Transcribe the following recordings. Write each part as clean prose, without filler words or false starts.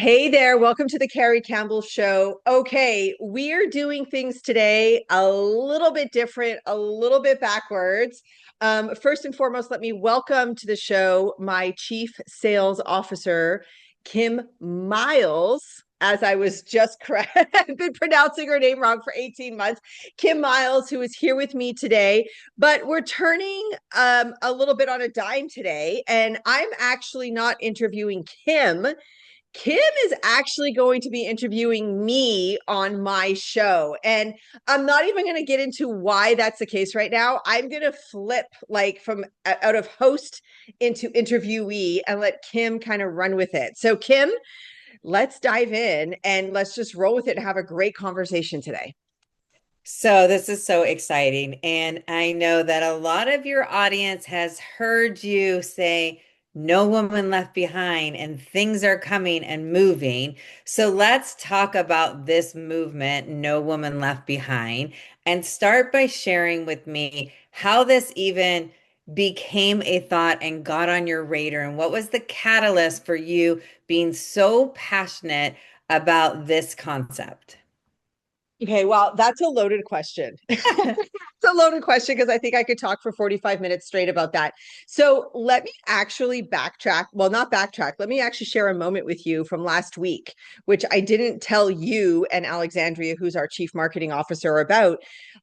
Hey there, welcome to the Carrie Campbell Show. Okay, we're doing things today a little bit different, a little bit backwards. First and foremost, let me welcome to the show my Chief Sales Officer, Kim Mylls. As I was just correct, I've been pronouncing her name wrong for 18 months. Kim Mylls, who is here with me today. But we're turning a little bit on a dime today, and I'm actually not interviewing Kim. Kim is actually going to be interviewing me on my show. And I'm not even going to get into why that's the case right now. I'm going to flip like from out of host into interviewee and let Kim kind of run with it. So, Kim, let's dive in and let's just roll with it and have a great conversation today. So this is so exciting. And I know that a lot of your audience has heard you say, no woman left behind, and things are coming and moving. So let's talk about this movement, No Woman Left Behind, and start by sharing with me how this even became a thought and got on your radar, and what was the catalyst for you being so passionate about this concept? Okay, well, that's a loaded question. It's a loaded question because I think I could talk for 45 minutes straight about that. So let me actually backtrack. Well, not backtrack. Let me actually share a moment with you from last week, which I didn't tell you and Alexandria, who's our chief marketing officer, about.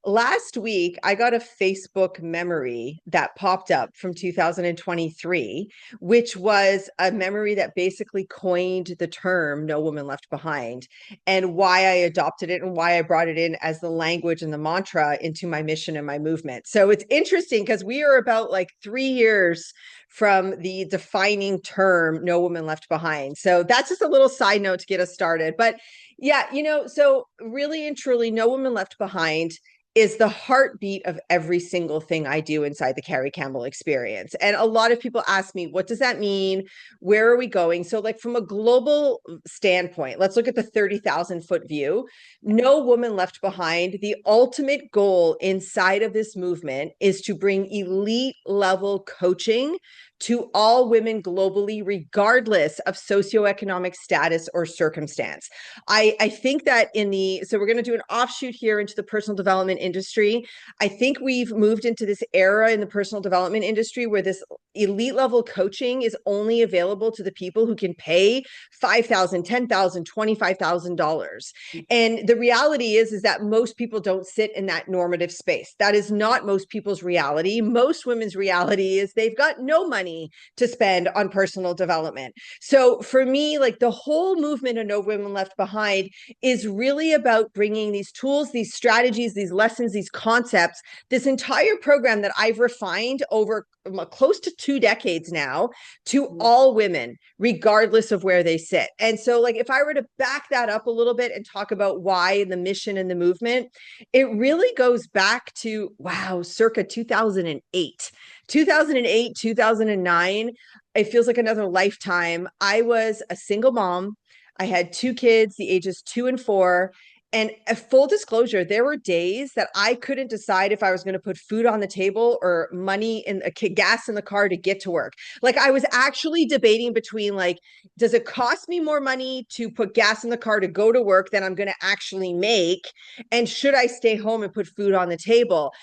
Last week, I got a Facebook memory that popped up from 2023, which was a memory that basically coined the term "No Woman Left Behind" and why I adopted it and why I brought it in as the language and the mantra into my mission and my movement. So it's interesting because we are about like 3 years from the defining term "No Woman Left Behind." So that's just a little side note to get us started. But yeah, so really and truly, "No Woman Left Behind" is the heartbeat of every single thing I do inside the Carrie Campbell experience. And a lot of people ask me, what does that mean? Where are we going? So, like, from a global standpoint, let's look at the 30,000-foot view. No woman left behind. The ultimate goal inside of this movement is to bring elite level coaching to all women globally, regardless of socioeconomic status or circumstance. I think that so we're going to do an offshoot here into the personal development industry. I think we've moved into this era in the personal development industry where this elite level coaching is only available to the people who can pay $5,000, $10,000, $25,000. And the reality is that most people don't sit in that normative space. That is not most people's reality. Most women's reality is they've got no money to spend on personal development. So for me, like, the whole movement of No Women Left Behind is really about bringing these tools, these strategies, these lessons, these concepts, this entire program that I've refined over close to 2 decades now, to all women, regardless of where they sit. And so, like, if I were to back that up a little bit and talk about why the mission and the movement, it really goes back to, wow, circa 2008. 2008, 2009, it feels like another lifetime. I was a single mom. I had two kids, the ages 2 and 4. And a full disclosure, there were days that I couldn't decide if I was going to put food on the table or money in gas in the car to get to work. Like, I was actually debating between, like, does it cost me more money to put gas in the car to go to work than I'm going to actually make? And should I stay home and put food on the table?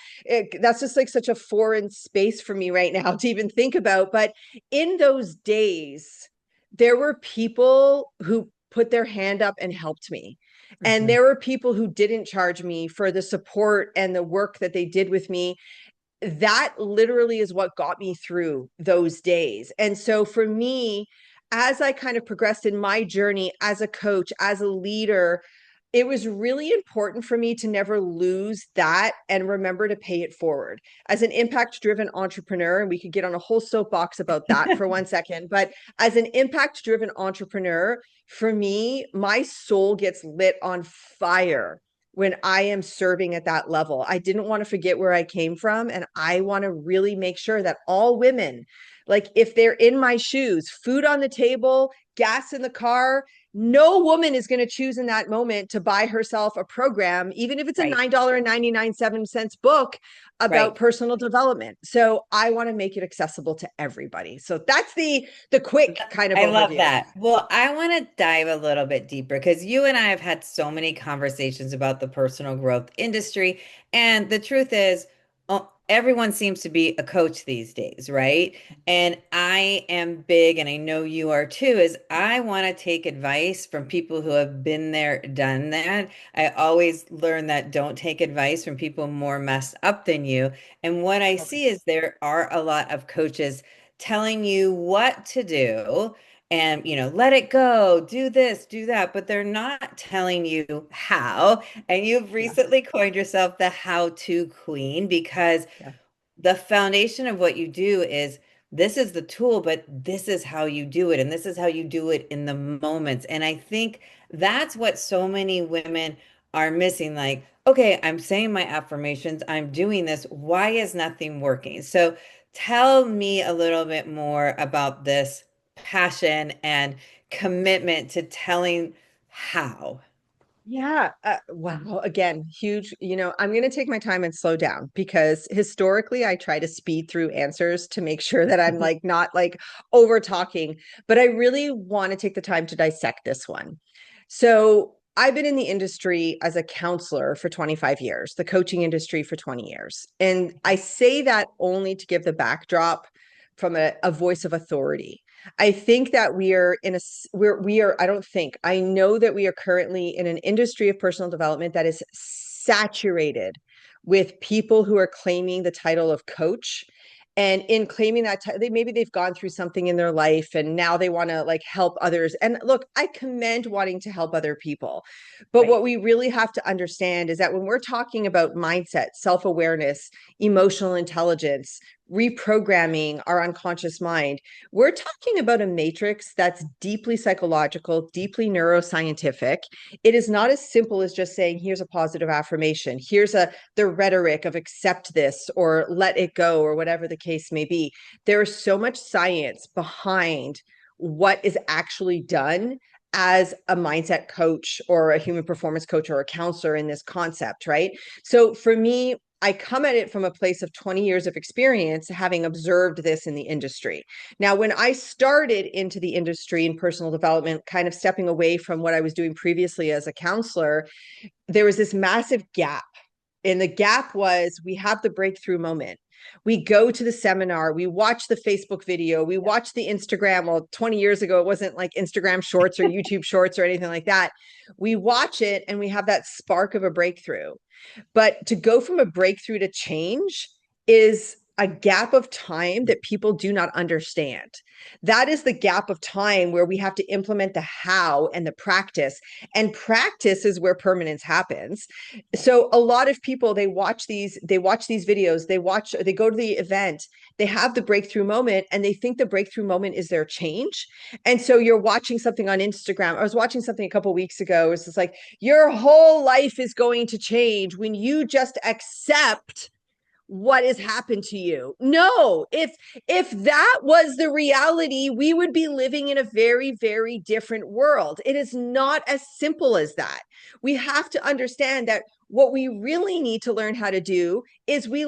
That's just like such a foreign space for me right now to even think about. But in those days, there were people who put their hand up and helped me. And Mhm. there were people who didn't charge me for the support and the work that they did with me. That literally is what got me through those days. And so for me, as I kind of progressed in my journey as a coach, as a leader, it was really important for me to never lose that and remember to pay it forward. As an impact driven entrepreneur, and we could get on a whole soapbox about that for 1 second, but as an impact driven entrepreneur, for me, my soul gets lit on fire when I am serving at that level. I didn't want to forget where I came from. And I want to really make sure that all women, like, if they're in my shoes, food on the table, gas in the car, No woman is going to choose in that moment to buy herself a program, even if it's a Right. $9.99 book about Right. personal development. So I want to make it accessible to everybody. So that's the quick kind of I love overview. that. Well, I want to dive a little bit deeper because you and I have had so many conversations about the personal growth industry. And the truth is, everyone seems to be a coach these days, right? And I am big, and I know you are too, is I want to take advice from people who have been there, done that. I always learn that don't take advice from people more messed up than you. And what I Okay. see is there are a lot of coaches telling you what to do and let it go, do this, do that, but they're not telling you how. And you've Yeah. recently coined yourself the how to queen because Yeah. the foundation of what you do is this is the tool, but this is how you do it. And this is how you do it in the moments. And I think that's what so many women are missing. Like, okay, I'm saying my affirmations, I'm doing this. Why is nothing working? So tell me a little bit more about this passion and commitment to telling how. Yeah. Wow. Again, huge. I'm going to take my time and slow down because historically I try to speed through answers to make sure that I'm like not like over talking, but I really want to take the time to dissect this one. So I've been in the industry as a counselor for 25 years, the coaching industry for 20 years. And I say that only to give the backdrop from a voice of authority. I think that we are in a we are I don't think I know that we are currently in an industry of personal development that is saturated with people who are claiming the title of coach, and in claiming that maybe they've gone through something in their life and now they want to like help others. And look, I commend wanting to help other people, but Right. what we really have to understand is that when we're talking about mindset, self-awareness, emotional intelligence, reprogramming our unconscious mind, we're talking about a matrix that's deeply psychological, deeply neuroscientific. It is not as simple as just saying, here's a positive affirmation. Here's the rhetoric of accept this or let it go or whatever the case may be. There is so much science behind what is actually done as a mindset coach or a human performance coach or a counselor in this concept, right? So for me, I come at it from a place of 20 years of experience, having observed this in the industry. Now, when I started into the industry in personal development, kind of stepping away from what I was doing previously as a counselor, there was this massive gap. And the gap was we have the breakthrough moment. We go to the seminar, we watch the Facebook video, we watch the Instagram. Well, 20 years ago, it wasn't like Instagram shorts or YouTube shorts or anything like that. We watch it and we have that spark of a breakthrough. But to go from a breakthrough to change is a gap of time that people do not understand. That is the gap of time where we have to implement the how and the practice. And practice is where permanence happens. So a lot of people, they watch these videos, they go to the event, they have the breakthrough moment and they think the breakthrough moment is their change. And so you're watching something on Instagram. I was watching something a couple of weeks ago. It was just like, your whole life is going to change when you just accept what has happened to you. No, if that was the reality, we would be living in a very, very different world. It is not as simple as that. We have to understand that what we really need to learn how to do is we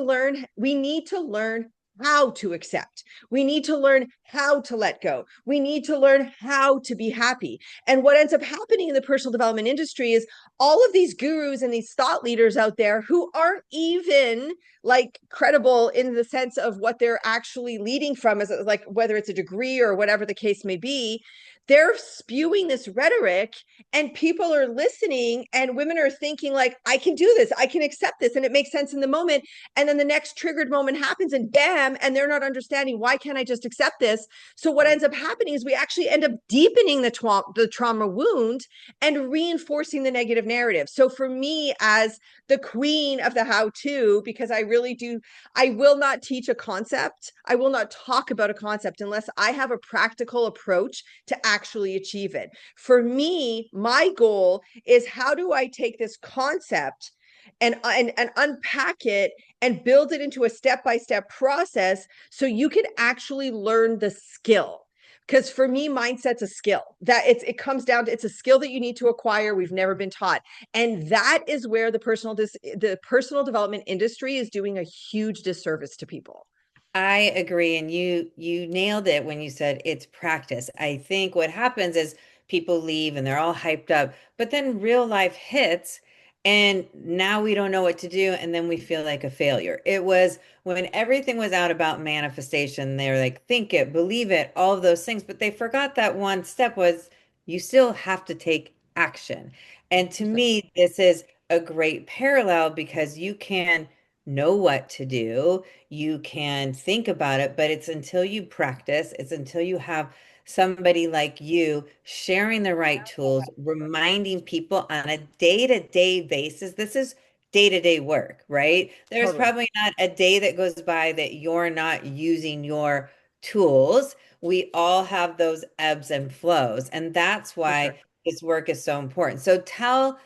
need to learn how to accept. We need to learn how to let go. We need to learn how to be happy. And what ends up happening in the personal development industry is all of these gurus and these thought leaders out there who aren't even like credible in the sense of what they're actually leading from, as like whether it's a degree or whatever the case may be, they're spewing this rhetoric and people are listening and women are thinking like, I can do this, I can accept this, and it makes sense in the moment. And then the next triggered moment happens and bam, and they're not understanding, why can't I just accept this? So what ends up happening is we actually end up deepening the trauma wound and reinforcing the negative narrative. So for me, as the queen of the how to, because I will not teach a concept. I will not talk about a concept unless I have a practical approach to actually achieve it. For me, my goal is, how do I take this concept and unpack it and build it into a step-by-step process so you can actually learn the skill. Because for me, mindset's a skill that it comes down to, it's a skill that you need to acquire. We've never been taught. And that is where the personal development industry is doing a huge disservice to people. I agree, and you nailed it when you said it's practice. I think what happens is people leave and they're all hyped up, but then real life hits and now we don't know what to do and then we feel like a failure. It was when everything was out about manifestation, they were like think it, believe it, all of those things, but they forgot that one step was you still have to take action. And to 100%. me, this is a great parallel because you can know what to do, you can think about it, but it's until you practice, it's until you have somebody like you sharing the right tools, reminding people on a day-to-day basis. This is day-to-day work, right? There's Totally. probably not a day that goes by that you're not using your tools. We all have those ebbs and flows, and that's For sure. why this work is so important. So tell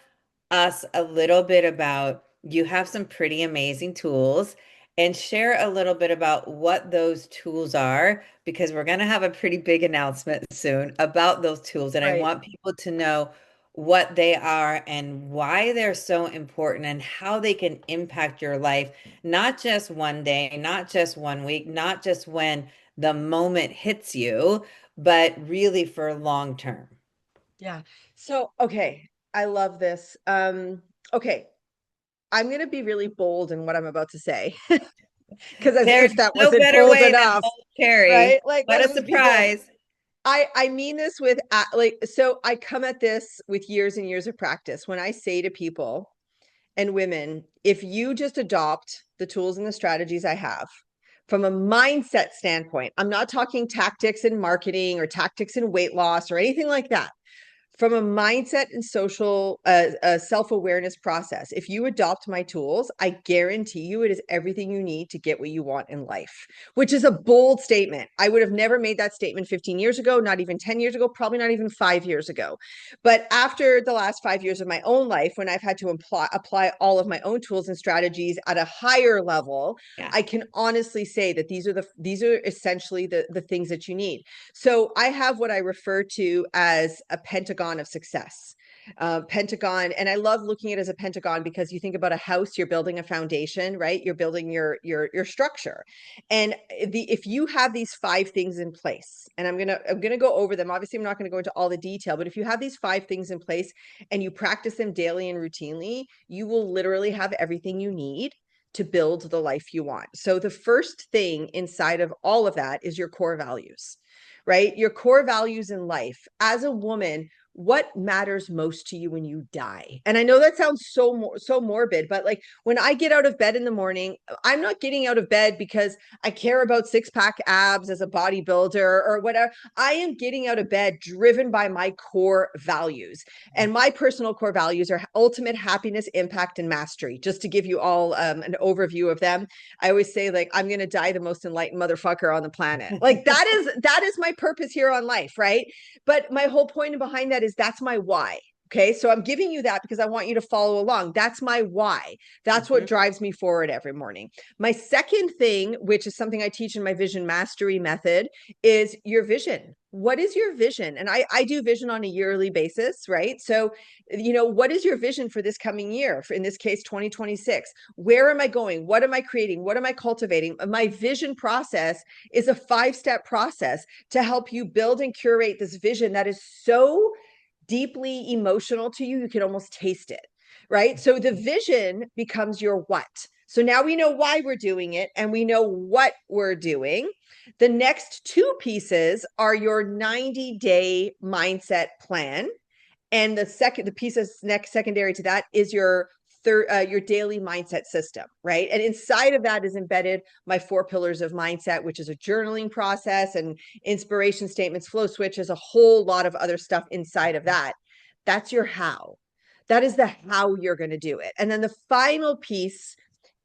us a little bit about you have some pretty amazing tools and share a little bit about what those tools are because we're going to have a pretty big announcement soon about those tools and I Right. want people to know what they are and why they're so important and how they can impact your life, not just one day, not just one week, not just when the moment hits you, but really for long term. Yeah. So, okay. I love this. Okay. I'm going to be really bold in what I'm about to say because as There's if that no wasn't better bold way than enough, bold cherry. right? Like, What let a me be bold. surprise. I mean this with like, so I come at this with years and years of practice. When I say to people and women, if you just adopt the tools and the strategies I have from a mindset standpoint, I'm not talking tactics in marketing or tactics in weight loss or anything like that. From a mindset and social self-awareness process, if you adopt my tools, I guarantee you it is everything you need to get what you want in life, which is a bold statement. I would have never made that statement 15 years ago, not even 10 years ago, probably not even 5 years ago. But after the last 5 years of my own life, when I've had to apply all of my own tools and strategies at a higher level, Yeah. I can honestly say that these are essentially the things that you need. So I have what I refer to as a pentagon of success. Pentagon, and I love looking at it as a pentagon because you think about a house, you're building a foundation, right? You're building your structure, and if you have these 5 things in place, and I'm gonna go over them. Obviously, I'm not going to go into all the detail, but if you have these 5 things in place and you practice them daily and routinely, you will literally have everything you need to build the life you want. So the first thing inside of all of that is your core values, right? Your core values in life. As a woman, what matters most to you when you die? And I know that sounds so morbid, but like when I get out of bed in the morning, I'm not getting out of bed because I care about six-pack abs as a bodybuilder or whatever. I am getting out of bed driven by my core values. And my personal core values are ultimate happiness, impact, and mastery. Just to give you all an overview of them, I always say like I'm gonna die the most enlightened motherfucker on the planet. Like that is my purpose here on life, right? But my whole point behind that is that's my why. Okay, so I'm giving you that because I want you to follow along. That's my why. That's what Mhm. drives me forward every morning. My second thing, which is something I teach in my vision mastery method, is your vision. What is your vision? And I do vision on a yearly basis, right? So, what is your vision for this coming year? For in this case, 2026. Where am I going? What am I creating? What am I cultivating? My vision process is a 5-step process to help you build and curate this vision that is so deeply emotional to you, you can almost taste it, right? So the vision becomes your what. So now we know why we're doing it and we know what we're doing. The next 2 pieces are your 90-day mindset plan. And the piece of next secondary to that is your daily mindset system, right? And inside of that is embedded my 4 pillars of mindset, which is a journaling process and inspiration statements, flow switches, a whole lot of other stuff inside of that. That's your how. That is the how you're going to do it. And then the final piece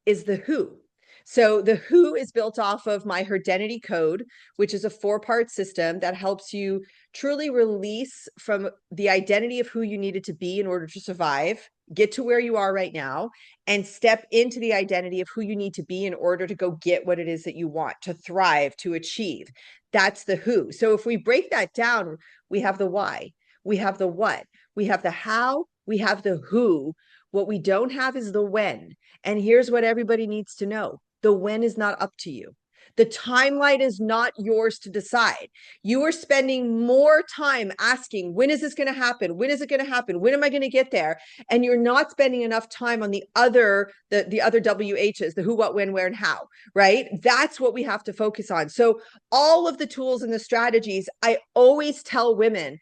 is the who. So the who is built off of my Herdenity code, which is a 4-part system that helps you truly release from the identity of who you needed to be in order to survive get to where you are right now and step into the identity of who you need to be in order to go get what it is that you want, to thrive, to achieve. That's the who. So if we break that down, we have the why, we have the what, we have the how, we have the who. What we don't have is the when. And here's what everybody needs to know: the when is not up to you. The timeline is not yours to decide. You are spending more time asking, when is this going to happen? When is it going to happen? When am I going to get there? And you're not spending enough time on the other WHs, the who, what, when, where, and how, right? That's what we have to focus on. So all of the tools and the strategies, I always tell women,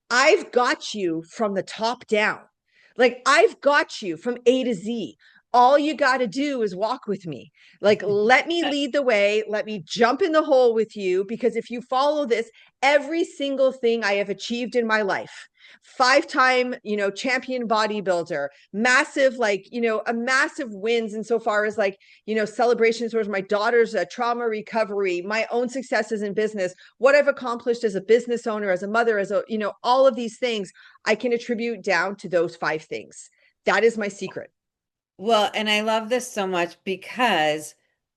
I've got you from the top down. Like, I've got you from A to Z. All you got to do is walk with me. Like, let me lead the way. Let me jump in the hole with you. Because if you follow this, every single thing I have achieved in my life, 5-time, champion bodybuilder, massive, a massive wins insofar as celebrations towards my daughter's trauma recovery, my own successes in business, what I've accomplished as a business owner, as a mother, all of these things I can attribute down to those 5 things. That is my secret. Well, and I love this so much because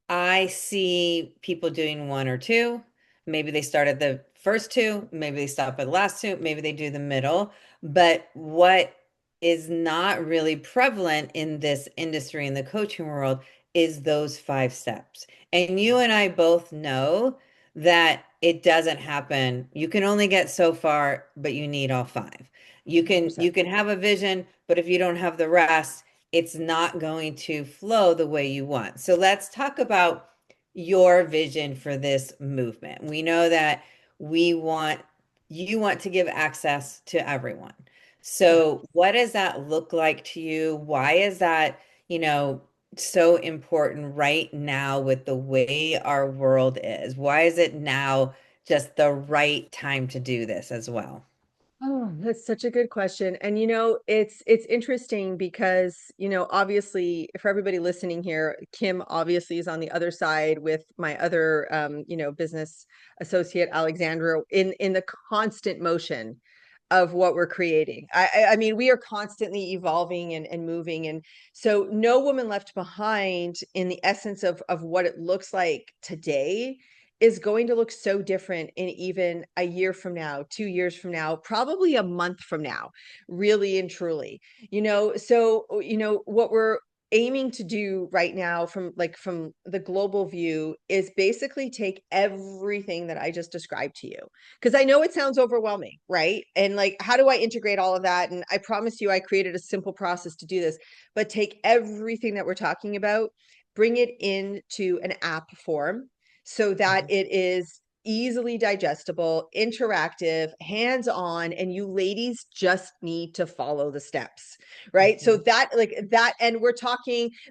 I see people doing one or two. Maybe they start at the first two, maybe they stop at the last two, maybe they do the middle. But what is not really prevalent in this industry, in the coaching world, is those 5 steps. And you and I both know that it doesn't happen. You can only get so far, but you need all 5. You can 100%. you can have a vision, but if you don't have the rest, it's not going to flow the way you want. So let's talk about your vision for this movement. We know that you want to give access to everyone. Yeah. So what does that look like to you? Why is that, so important right now with the way our world is? Why is it now just the right time to do this as well? Oh, that's such a good question. And it's interesting because, obviously for everybody listening here, Kim obviously is on the other side with my other business associate Alexandra in the constant motion of what we're creating. I mean, we are constantly evolving and moving. And so No Woman Left Behind, in the essence of what it looks like today, is going to look so different in even a year from now, 2 years from now, probably a month from now, really and truly. What we're aiming to do right now from the global view is basically take everything that I just described to you, because I know it sounds overwhelming, right? And how do I integrate all of that? And I promise you, I created a simple process to do this, but take everything that we're talking about, bring it into an app form so that it is easily digestible, interactive, hands-on, and you ladies just need to follow the steps, right? So that, and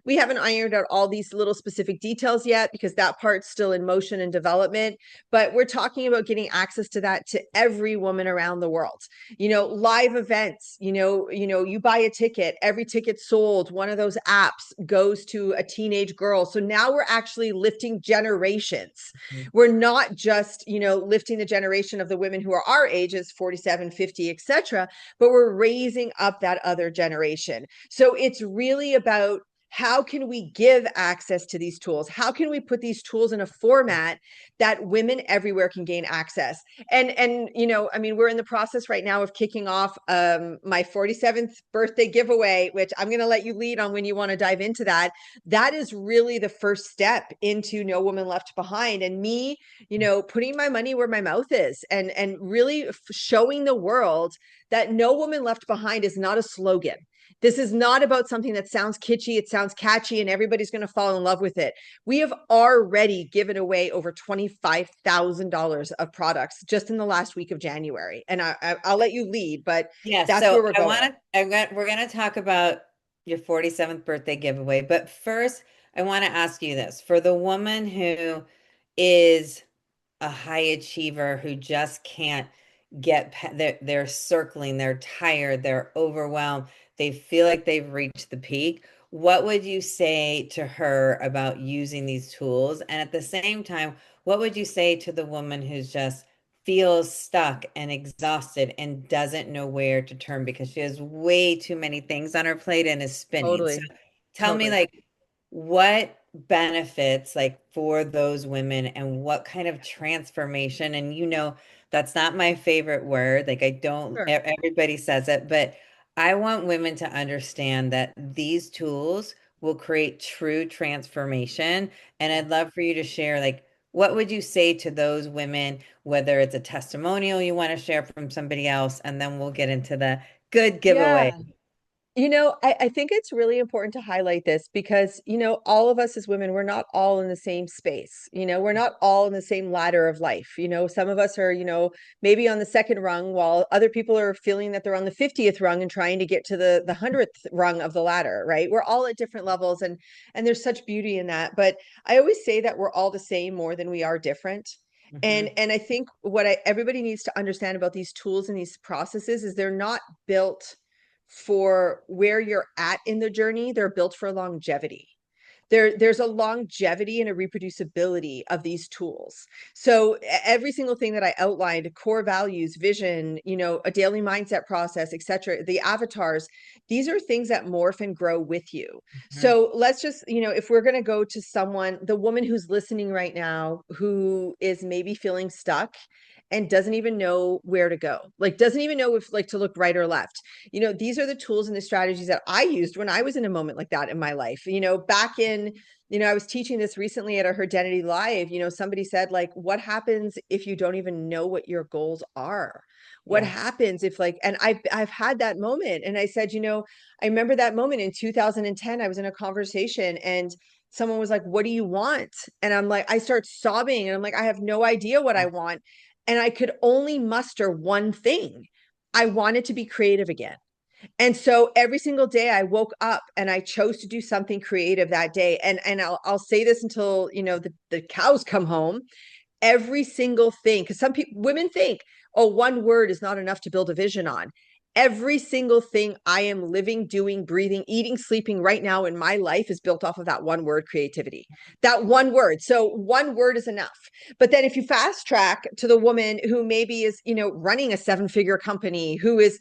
we haven't ironed out all these little specific details yet because that part's still in motion and development, but we're talking about getting access to that to every woman around the world. Live events, you buy a ticket, every ticket sold, one of those apps goes to a teenage girl. So now we're actually lifting generations. We're not just, lifting the generation of the women who are our ages, 47, 50, etc., but we're raising up that other generation. So it's really about, how can we give access to these tools? How can we put these tools in a format that women everywhere can gain access? And I mean, we're in the process right now of kicking off my 47th birthday giveaway, which I'm going to let you lead on when you want to dive into that. That is really the first step into No Woman Left Behind, and me, putting my money where my mouth is, and really showing the world that No Woman Left Behind is not a slogan. This is not about something that sounds kitschy, it sounds catchy, and everybody's going to fall in love with it. We have already given away over $25,000 of products just in the last week of January. And I'll let you lead, but Yes, that's so where we're going. we're gonna talk about your 47th birthday giveaway. But first, I want to ask you this. For the woman who is a high achiever who just can't they're circling, they're tired, they're overwhelmed, they feel like they've reached the peak. What would you say to her about using these tools? And at the same time, what would you say to the woman who's just feels stuck and exhausted and doesn't know where to turn because she has way too many things on her plate and is spinning. So Totally. tell me, Totally. like, what benefits, like, for those women and what kind of transformation? And that's not my favorite word. Like, I don't, Sure. everybody says it, but I want women to understand that these tools will create true transformation. And I'd love for you to share, like, what would you say to those women, whether it's a testimonial you want to share from somebody else, and then we'll get into the good Yeah. giveaway. I think it's really important to highlight this because, all of us as women, we're not all in the same space. We're not all in the same ladder of life. Some of us are, maybe on the second rung, while other people are feeling that they're on the 50th rung and trying to get to the 100th rung of the ladder, right? We're all at different levels, and there's such beauty in that. But I always say that we're all the same more than we are different. Mhm. And I think what everybody needs to understand about these tools and these processes is they're not built for where you're at in the journey. They're built for longevity. There's a longevity and a reproducibility of these tools. So every single thing that I outlined, core values, vision, a daily mindset process, etc., the avatars, these are things that morph and grow with you. Mhm. So let's just, if we're going to go to someone, the woman who's listening right now, who is maybe feeling stuck and doesn't even know where to go, like doesn't even know if like to look right or left. These are the tools and the strategies that I used when I was in a moment like that in my life. Back in, I was teaching this recently at a Herdenity Live. Somebody said, like, what happens if you don't even know what your goals are? What Yeah. happens if, like, and I've had that moment. And I said, I remember that moment in 2010. I was in a conversation and someone was like, what do you want? And I'm like, I start sobbing and I'm like, I have no idea what I want. And I could only muster one thing. I wanted to be creative again. And so every single day I woke up and I chose to do something creative that day. And I'll say this until, the cows come home. Every single thing, because some people, women think, oh, one word is not enough to build a vision on. Every single thing I am living, doing, breathing, eating, sleeping right now in my life is built off of that one word, creativity. That one word. So one word is enough. But then if you fast track to the woman who maybe is, running a 7-figure company, who is,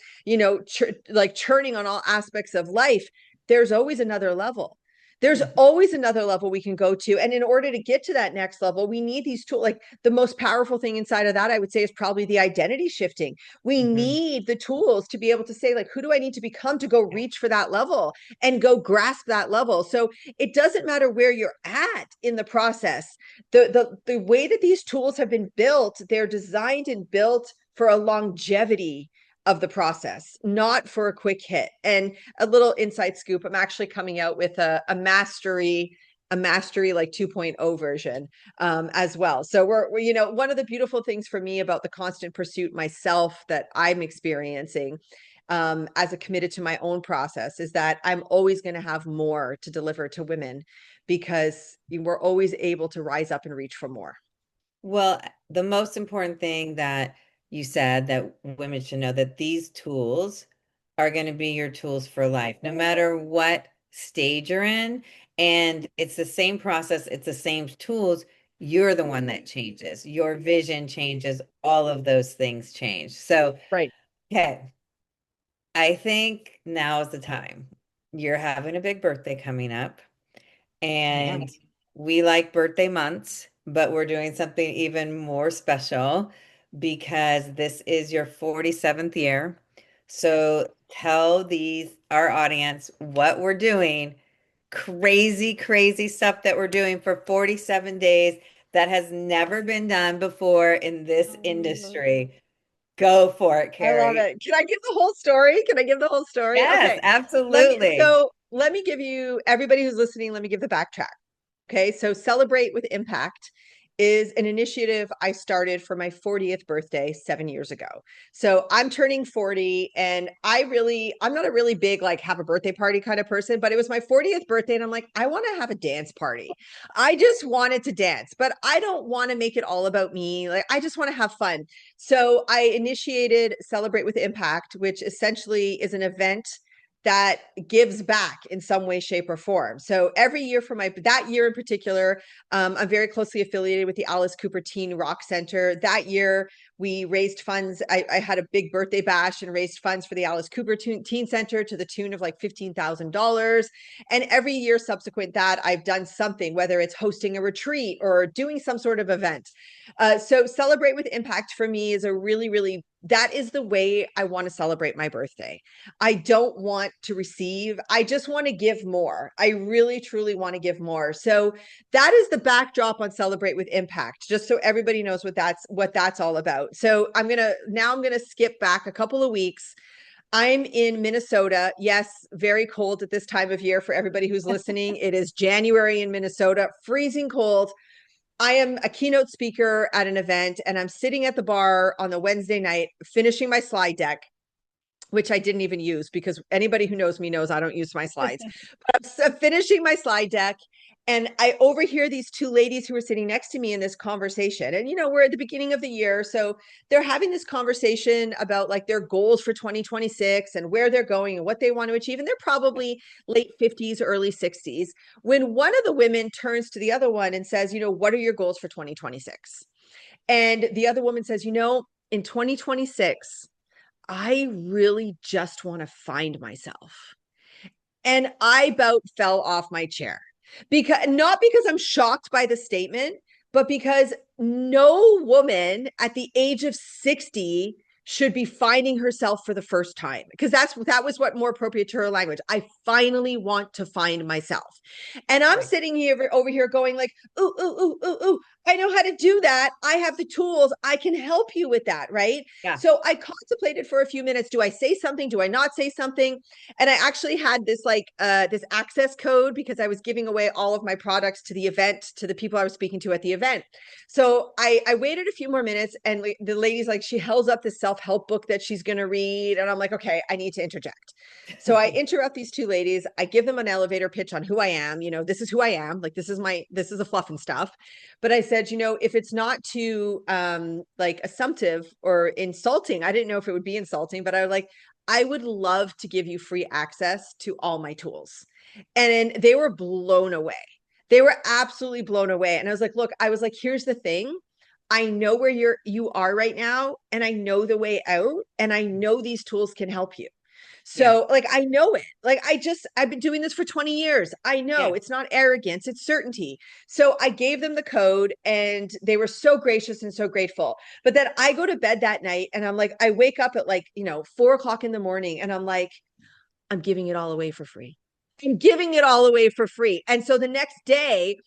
like churning on all aspects of life, there's always another level. There's always another level we can go to. And in order to get to that next level, we need these tools. Like the most powerful thing inside of that, I would say, is probably the identity shifting. We Mhm. need the tools to be able to say, like, who do I need to become to go reach for that level and go grasp that level? So it doesn't matter where you're at in the process. The way that these tools have been built, they're designed and built for a longevity of the process, not for a quick hit. And a little inside scoop, I'm actually coming out with a mastery like 2.0 version as well. So we're one of the beautiful things for me about the constant pursuit myself that I'm experiencing as a committed to my own process is that I'm always going to have more to deliver to women because we're always able to rise up and reach for more. Well, the most important thing that you said that women should know that these tools are going to be your tools for life, no matter what stage you're in. And it's the same process, it's the same tools. You're the one that changes. Your vision changes, all of those things change. So, Right. okay, I think now is the time. You're having a big birthday coming up. Yeah. And we like birthday months, but we're doing something even more special because this is your 47th year. So tell our audience what we're doing. Crazy, crazy stuff that we're doing for 47 days that has never been done before in this industry. Go for it, I love Carrie. it. Can I give the whole story? Can I give the whole story? Yes, Okay. absolutely. Let me give you, everybody who's listening, let me give the backtrack. Okay. So Celebrate with Impact is an initiative I started for my 40th birthday 7 years ago. So I'm turning 40 and I'm not a really big, like, have a birthday party kind of person, but it was my 40th birthday. And I'm like, I want to have a dance party. I just wanted to dance, but I don't want to make it all about me. Like, I just want to have fun. So I initiated Celebrate with Impact, which essentially is an event that gives back in some way, shape, or form. So every year for that year in particular, I'm very closely affiliated with the Alice Cooper Teen Rock Center. That year, we raised funds. I had a big birthday bash and raised funds for the Alice Cooper Teen Center to the tune of like $15,000. And every year subsequent that, I've done something, whether it's hosting a retreat or doing some sort of event. So Celebrate with Impact for me is a really, really, that is the way I want to celebrate my birthday. I don't want to receive. I just want to give more. I really, truly want to give more. So that is the backdrop on Celebrate with Impact, just so everybody knows what that's all about. So I'm going to skip back a couple of weeks. I'm in Minnesota. Yes, very cold at this time of year for everybody who's listening. It is January in Minnesota, freezing cold. I am a keynote speaker at an event, and I'm sitting at the bar on the Wednesday night, finishing my slide deck, which I didn't even use because anybody who knows me knows I don't use my slides. But I'm finishing my slide deck, and I overhear these two ladies who are sitting next to me in this conversation. And, we're at the beginning of the year. So they're having this conversation about like their goals for 2026 and where they're going and what they want to achieve. And they're probably late 50s, early 60s. When one of the women turns to the other one and says, what are your goals for 2026? And the other woman says, in 2026, I really just want to find myself. And I about fell off my chair, not because I'm shocked by the statement, but because no woman at the age of 60 should be finding herself for the first time, because that was what more appropriate to her language. I finally want to find myself. And I'm sitting here over here going like, ooh, ooh, ooh, ooh, ooh, I know how to do that. I have the tools. I can help you with that. Right. Yeah. So I contemplated for a few minutes. Do I say something? Do I not say something? And I actually had this this access code because I was giving away all of my products to the event, to the people I was speaking to at the event. So I waited a few more minutes, and the lady's like, she held up this self-help book that she's going to read. And I'm like, okay, I need to interject. So I interrupt these two ladies. I give them an elevator pitch on who I am. This is who I am. Like, this is the fluff and stuff. But I said, if it's not too like assumptive or insulting, I didn't know if it would be insulting, but I would love to give you free access to all my tools. And they were blown away. They were absolutely blown away. And I was like, look, here's the thing. I know where you are right now, and I know the way out, and I know these tools can help you. So I know it. I've been doing this for 20 years. I know it's not arrogance, it's certainty. So I gave them the code, and they were so gracious and so grateful. But then I go to bed that night, and I'm like, I wake up at 4:00 in the morning, and I'm like, I'm giving it all away for free. I'm giving it all away for free. And so the next day,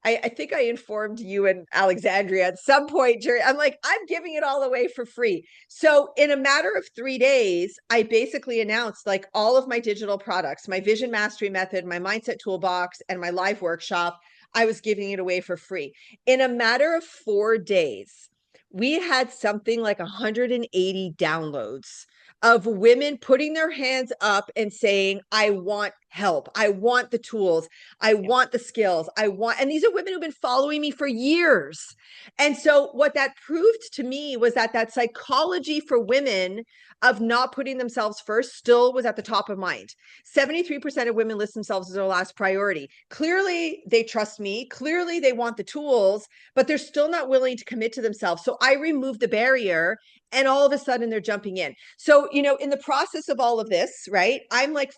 I think I informed you and Alexandria at some point I'm like, I'm giving it all away for free. So in a matter of 3 days, I basically announced all of my digital products, my vision mastery method, my mindset toolbox, and my live workshop. I was giving it away for free. In a matter of 4 days, we had something like 180 downloads of women putting their hands up and saying, I want help. I want the tools. I want the skills. And these are women who've been following me for years. And so what that proved to me was that psychology for women of not putting themselves first still was at the top of mind. 73% of women list themselves as their last priority. Clearly, they trust me. Clearly, they want the tools, but they're still not willing to commit to themselves. So I removed the barrier, and all of a sudden they're jumping in. So, in the process of all of this, right, I'm like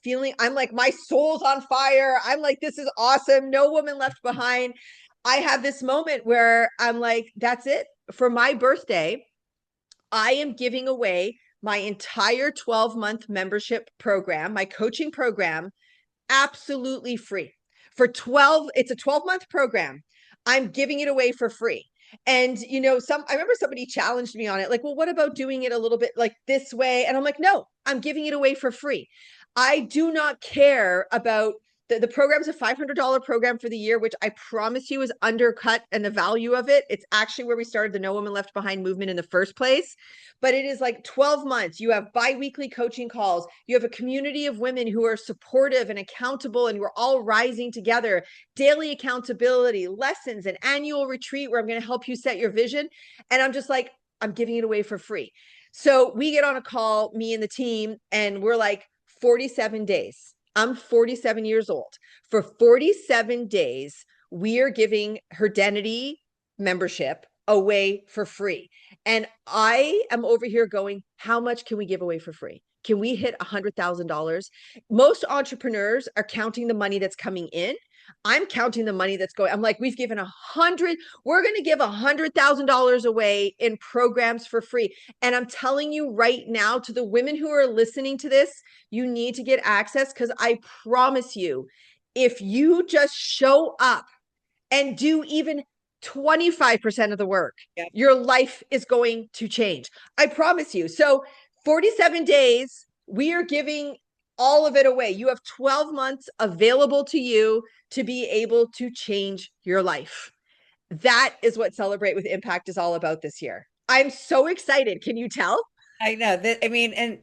my soul's on fire. I'm like, this is awesome. No woman left behind. I have this moment where I'm like, that's it. For my birthday, I am giving away my entire 12-month membership program, my coaching program, absolutely free. It's a 12-month program. I'm giving it away for free. And, I remember somebody challenged me on it, well, what about doing it a little bit like this way? And I'm like, no, I'm giving it away for free. I do not care about the program's a $500 program for the year, which I promise you is undercut and the value of it. It's actually where we started the No Woman Left Behind movement in the first place. But it is 12 months. You have bi-weekly coaching calls. You have a community of women who are supportive and accountable, and we're all rising together. Daily accountability, lessons, an annual retreat where I'm going to help you set your vision. And I'm just I'm giving it away for free. So we get on a call, me and the team, and we're 47 days. I'm 47 years old. For 47 days, we are giving Herdenity membership away for free. And I am over here going, how much can we give away for free? Can we hit $100,000? Most entrepreneurs are counting the money that's coming in. I'm counting the money that's going. I'm like, we've given we're going to give $100,000 away in programs for free. And I'm telling you right now, to the women who are listening to this, you need to get access, because I promise you, if you just show up and do even 25% of the work, Yep. your life is going to change. I promise you. So 47 days, we are giving all of it away. You have 12 months available to you to be able to change your life. That is what Celebrate with Impact is all about this year. I'm so excited. Can you tell? I know that. I mean, and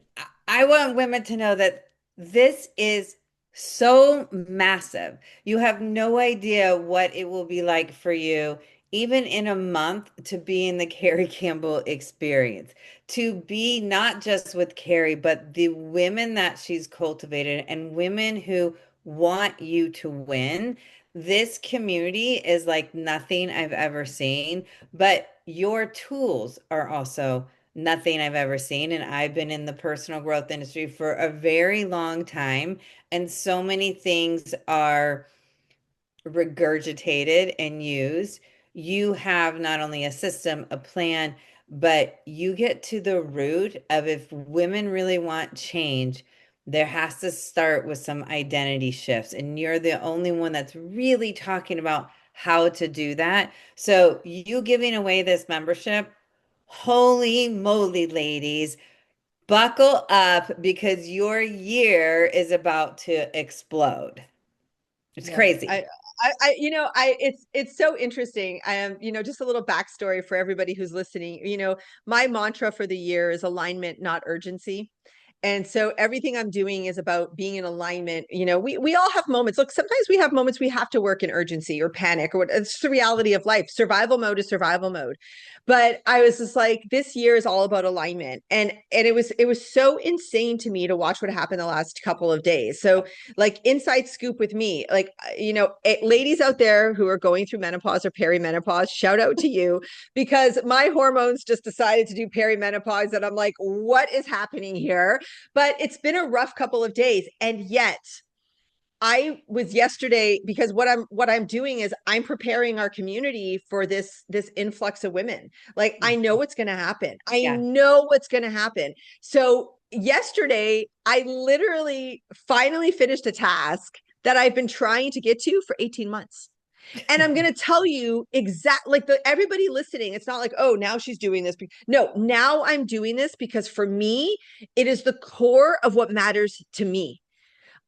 I want women to know that this is so massive. You have no idea what it will be like for you, even in a month, to be in the Carrie Campbell experience, to be not just with Carrie, but the women that she's cultivated and women who want you to win. This community is like nothing I've ever seen, but your tools are also nothing I've ever seen. And I've been in the personal growth industry for a very long time. And so many things are regurgitated and used. You have not only a system, a plan, but you get to the root of, if women really want change, there has to start with some identity shifts. And you're the only one that's really talking about how to do that. So you giving away this membership, holy moly, ladies, buckle up because your year is about to explode. It's Yeah, crazy. it's so interesting. I am, just a little backstory for everybody who's listening. My mantra for the year is alignment, not urgency. And so everything I'm doing is about being in alignment. We all have moments. Look, sometimes we have moments we have to work in urgency or panic or what. It's the reality of life. Survival mode is survival mode. But I was just like, this year is all about alignment. And it was so insane to me to watch what happened the last couple of days. So like, inside scoop with me, like, ladies out there who are going through menopause or perimenopause, shout out to you, because my hormones just decided to do perimenopause. And I'm like, what is happening here? But it's been a rough couple of days. And yet I was yesterday, because what I'm doing is I'm preparing our community for this influx of women. Like, I know what's going to happen. I Yeah. know what's going to happen. So yesterday, I literally finally finished a task that I've been trying to get to for 18 months. And I'm going to tell you exactly, like, everybody listening, it's not like, oh, now she's doing this. No, now I'm doing this because for me, it is the core of what matters to me.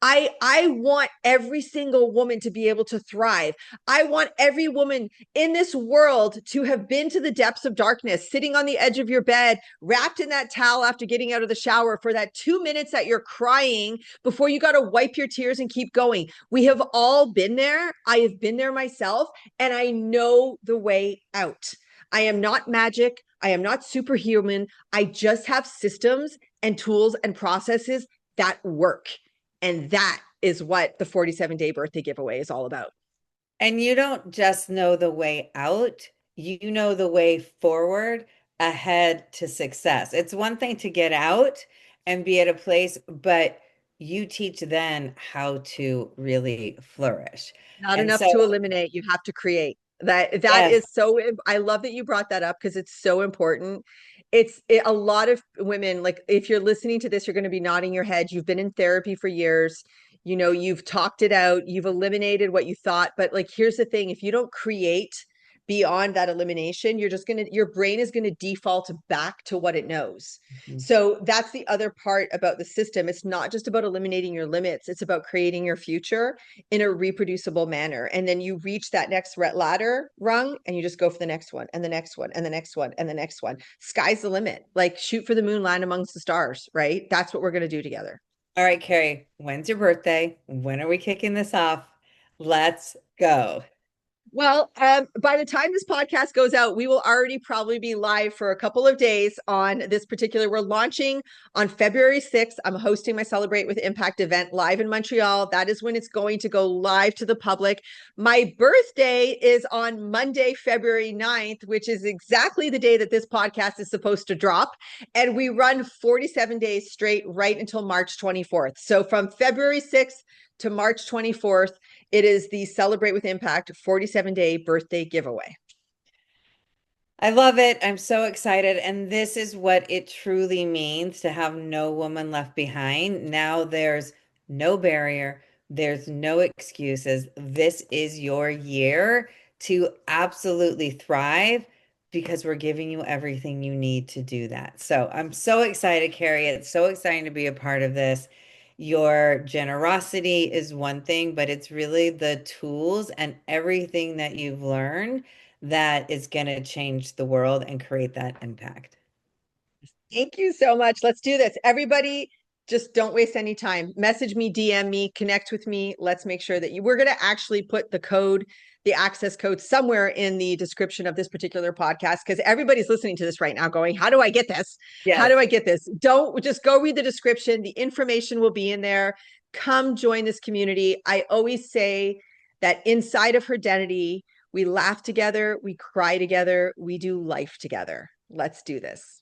I want every single woman to be able to thrive. I want every woman in this world to have been to the depths of darkness, sitting on the edge of your bed, wrapped in that towel after getting out of the shower for that 2 minutes that you're crying before you got to wipe your tears and keep going. We have all been there. I have been there myself, and I know the way out. I am not magic. I am not superhuman. I just have systems and tools and processes that work. And that is what the 47-day birthday giveaway is all about. And you don't just know the way out, you know the way forward ahead to success. It's one thing to get out and be at a place, but you teach then how to really flourish. Not And enough so, to eliminate, you have to create. That yes. is so, I love that you brought that up because it's so important. A lot of women, like, if you're listening to this, you're going to be nodding your head. You've been in therapy for years. You've talked it out, you've eliminated what you thought. But like, here's the thing, if you don't create beyond that elimination, your brain is going to default back to what it knows. Mhm. So that's the other part about the system. It's not just about eliminating your limits, it's about creating your future in a reproducible manner. And then you reach that next ladder rung and you just go for the next one and the next one and the next one and the next one. Sky's the limit. Like, shoot for the moon, land amongst the stars, right? That's what we're going to do together. All right, Carrie, when's your birthday? When are we kicking this off? Let's go. Well, by the time this podcast goes out, we will already probably be live for a couple of days on this particular. We're launching on February 6th. I'm hosting my Celebrate with Impact event live in Montreal. That is when it's going to go live to the public. My birthday is on Monday, February 9th, which is exactly the day that this podcast is supposed to drop. And we run 47 days straight right until March 24th. So from February 6th to March 24th, it is the Celebrate with Impact 47-day birthday giveaway. I love it. I'm so excited. And this is what it truly means to have no woman left behind. Now there's no barrier, there's no excuses. This is your year to absolutely thrive because we're giving you everything you need to do that. So I'm so excited, Carrie. It's so exciting to be a part of this. Your generosity is one thing, but it's really the tools and everything that you've learned that is going to change the world and create that impact. Thank you so much. Let's do this. Everybody, just don't waste any time. Message me, DM me, connect with me. Let's make sure that we're going to actually put the code, the access code somewhere in the description of this particular podcast because everybody's listening to this right now going, how do I get this? How Yes. do I get this? Don't just go read the description. The information will be in there. Come join this community. I always say that inside of Herdenity, we laugh together, we cry together, we do life together. Let's do this.